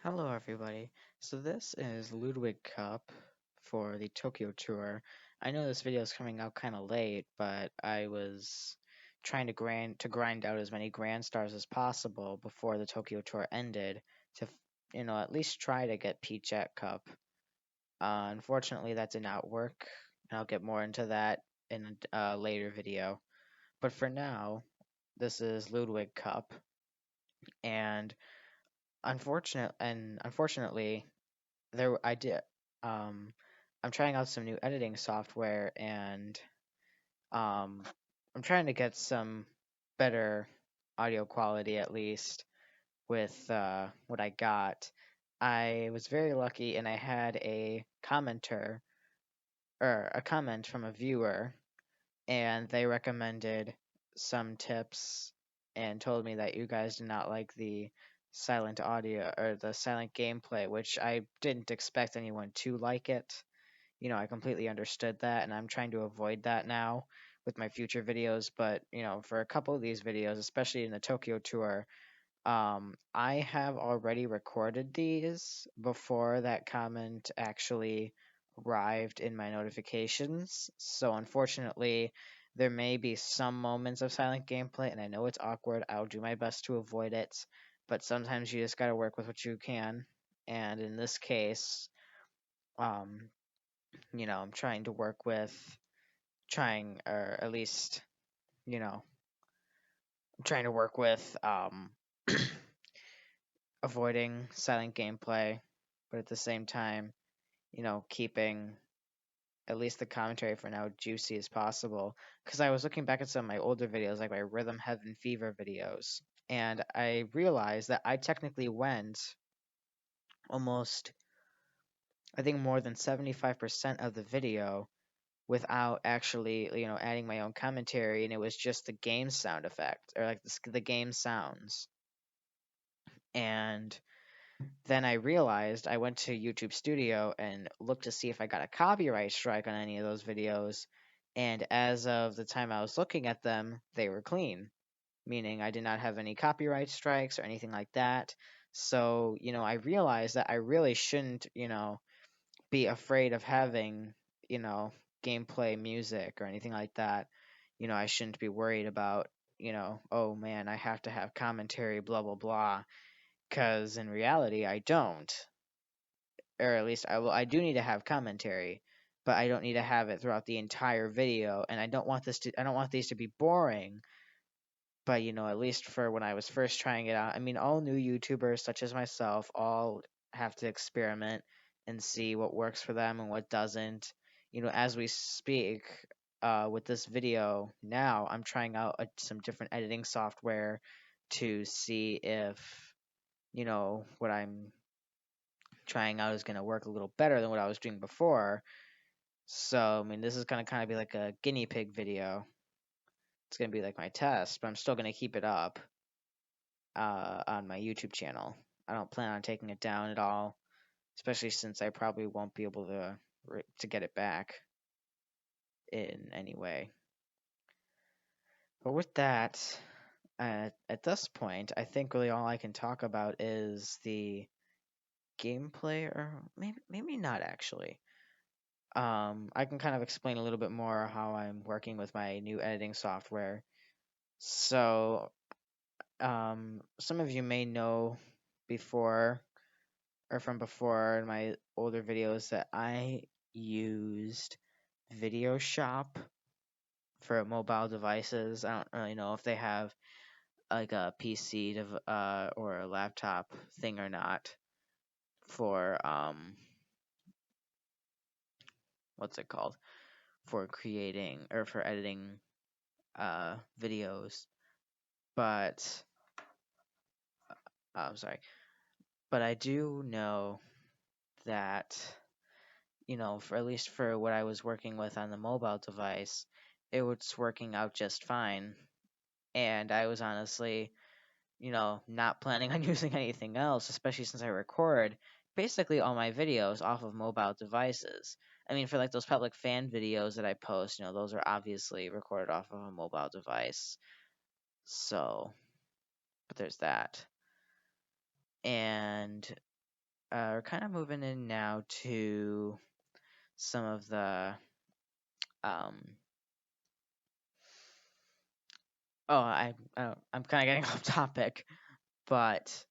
Hello, everybody. So this is Ludwig Cup for the Tokyo Tour. I know this video is coming out kind of late, but I was trying to grind out as many Grand Stars as possible before the Tokyo Tour ended to, at least try to get Peach at Cup. Unfortunately, that did not work, and I'll get more into that in a later video. But for now, this is Ludwig Cup, and unfortunately, there I did um I'm trying out some new editing software, and um I'm trying to get some better audio quality, at least with what I got. I was very lucky, and I had a commenter or a comment from a viewer, and they recommended some tips and told me that you guys did not like the silent audio or the silent gameplay, which I didn't expect anyone to like it. I completely understood that, and I'm trying to avoid that now with my future videos. But, for a couple of these videos, especially in the Tokyo tour, I have already recorded these before that comment actually arrived in my notifications. So, unfortunately, there may be some moments of silent gameplay, and I know it's awkward. I'll do my best to avoid it, but sometimes you just gotta work with what you can. And in this case, um, I'm trying to work with or at least, you know, I'm trying to work with avoiding silent gameplay, but at the same time, keeping at least the commentary for now juicy as possible. Because I was looking back at some of my older videos, like my Rhythm Heaven Fever videos, and I realized that I technically went almost, I think, more than 75% of the video without actually, adding my own commentary, and it was just the game sound effect, or like the game sounds. And then I realized, I went to YouTube Studio and looked to see if I got a copyright strike on any of those videos, and as of the time I was looking at them, they were clean, meaning I did not have any copyright strikes or anything like that. So, I realized that I really shouldn't, be afraid of having, you know, gameplay music or anything like that. I shouldn't be worried about, oh man, I have to have commentary, blah, blah, blah. Because in reality, I don't. Or at least I do need to have commentary, but I don't need to have it throughout the entire video. And I don't want these to be boring. But, at least for when I was first trying it out, I mean, all new YouTubers, such as myself, all have to experiment and see what works for them and what doesn't. As we speak, with this video now, I'm trying out some different editing software to see if, what I'm trying out is going to work a little better than what I was doing before. So, I mean, this is going to kind of be like a guinea pig video. It's going to be like my test, but I'm still going to keep it up on my YouTube channel. I don't plan on taking it down at all, especially since I probably won't be able to get it back in any way. But with that, at this point, I think really all I can talk about is the gameplay, or maybe not actually. I can kind of explain a little bit more how I'm working with my new editing software. So, some of you may know before or from before in my older videos that I used Video Shop for mobile devices. I don't really know if they have like a PC or a laptop thing or not for what's it called, for creating or for editing videos. But I'm sorry, but I do know that, for at least for what I was working with on the mobile device, it was working out just fine. And I was honestly, not planning on using anything else, especially since I record basically all my videos off of mobile devices. I mean, for like those public fan videos that I post, those are obviously recorded off of a mobile device. So, but there's that. And we're kind of moving in now to some of the um. Oh, I'm kind of getting off topic, but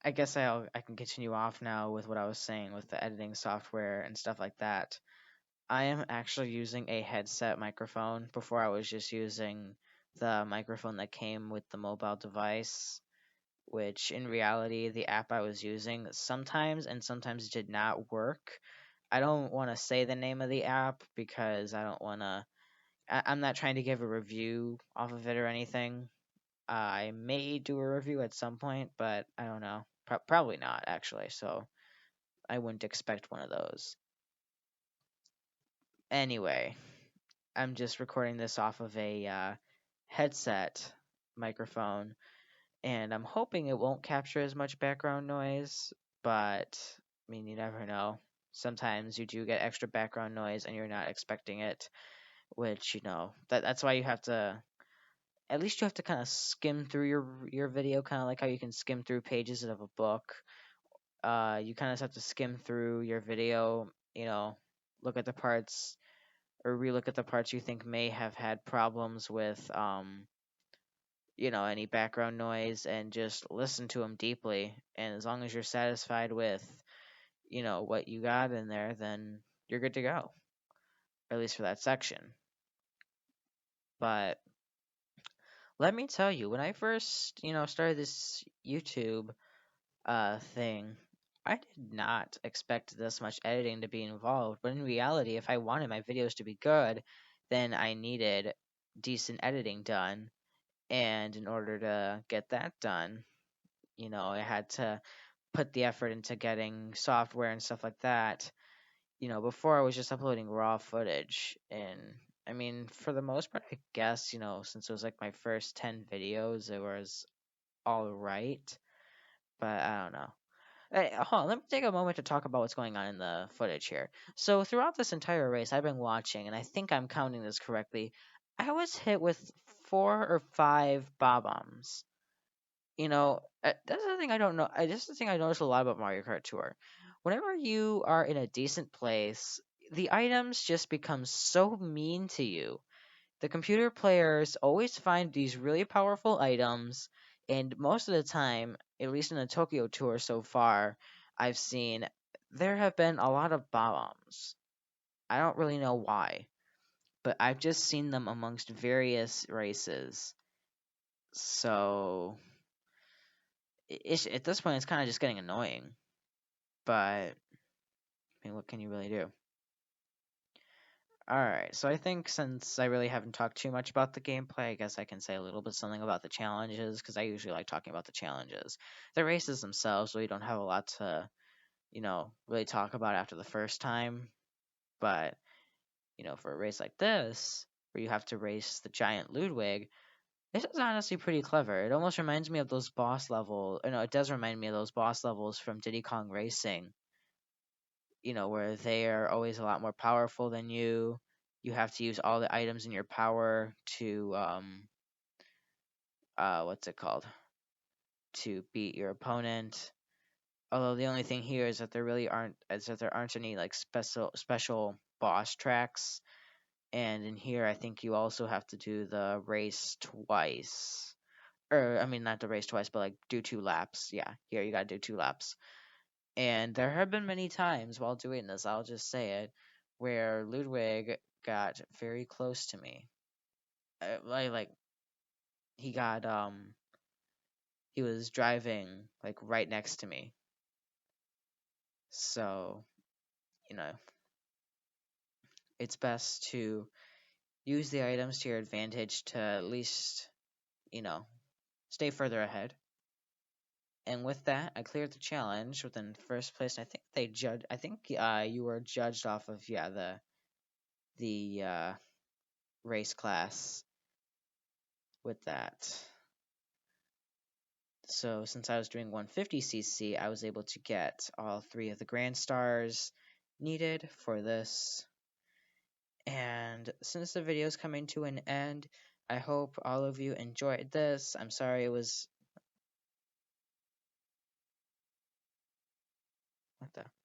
I guess I can continue off now with what I was saying with the editing software and stuff like that. I am actually using a headset microphone. Before I was just using the microphone that came with the mobile device, which in reality the app I was using sometimes and sometimes did not work. I don't want to say the name of the app because I don't want to. I'm not trying to give a review off of it or anything. I may do a review at some point, but I don't know. Probably not actually. So I wouldn't expect one of those. Anyway, I'm just recording this off of a headset microphone, and I'm hoping it won't capture as much background noise, but I mean, you never know. Sometimes you do get extra background noise and you're not expecting it, which, that's why you have to at least you have to kind of skim through your video, kind of like how you can skim through pages of a book. You kind of have to skim through your video, look at the parts or relook at the parts you think may have had problems with any background noise, and just listen to them deeply. And as long as you're satisfied with, what you got in there, then you're good to go, at least for that section. But let me tell you, when I first, started this YouTube thing, I did not expect this much editing to be involved. But in reality, if I wanted my videos to be good, then I needed decent editing done. And in order to get that done, I had to put the effort into getting software and stuff like that. Before I was just uploading raw footage. And I mean, for the most part, I guess, since it was like my first 10 videos, it was all right. But I don't know. Hey, hold on, let me take a moment to talk about what's going on in the footage here. So throughout this entire race, I've been watching, and I think I'm counting this correctly. I was hit with 4 or 5 bob-ombs. That's the thing I don't know. This is the thing I noticed a lot about Mario Kart Tour. Whenever you are in a decent place, the items just become so mean to you. The computer players always find these really powerful items, and most of the time, at least in the Tokyo Tour so far, I've seen there have been a lot of bombs. I don't really know why, but I've just seen them amongst various races. So at this point, it's kind of just getting annoying. But I mean, what can you really do? Alright, so I think since I really haven't talked too much about the gameplay, I guess I can say a little bit something about the challenges, because I usually like talking about the challenges. The races themselves, we don't have a lot to, really talk about after the first time, but, for a race like this, where you have to race the giant Ludwig, this is honestly pretty clever. It almost reminds me of those boss level, it does remind me of those boss levels from Diddy Kong Racing, where they are always a lot more powerful than you. You have to use all the items in your power to what's it called? To beat your opponent. Although the only thing here is that there aren't any like special boss tracks. And in here I think you also have to do the race twice. Or I mean not the race twice, but like do 2 laps. Yeah, here you gotta do 2 laps. And there have been many times while doing this, I'll just say it, where Ludwig got very close to me. Like he got he was driving like right next to me. So, you know, it's best to use the items to your advantage to at least, you know, stay further ahead. And with that, I cleared the challenge within first place. And I think I think you were judged off of the race class with that. So since I was doing 150cc, I was able to get all 3 of the Grand Stars needed for this. And since the video is coming to an end, I hope all of you enjoyed this. I'm sorry it was What the?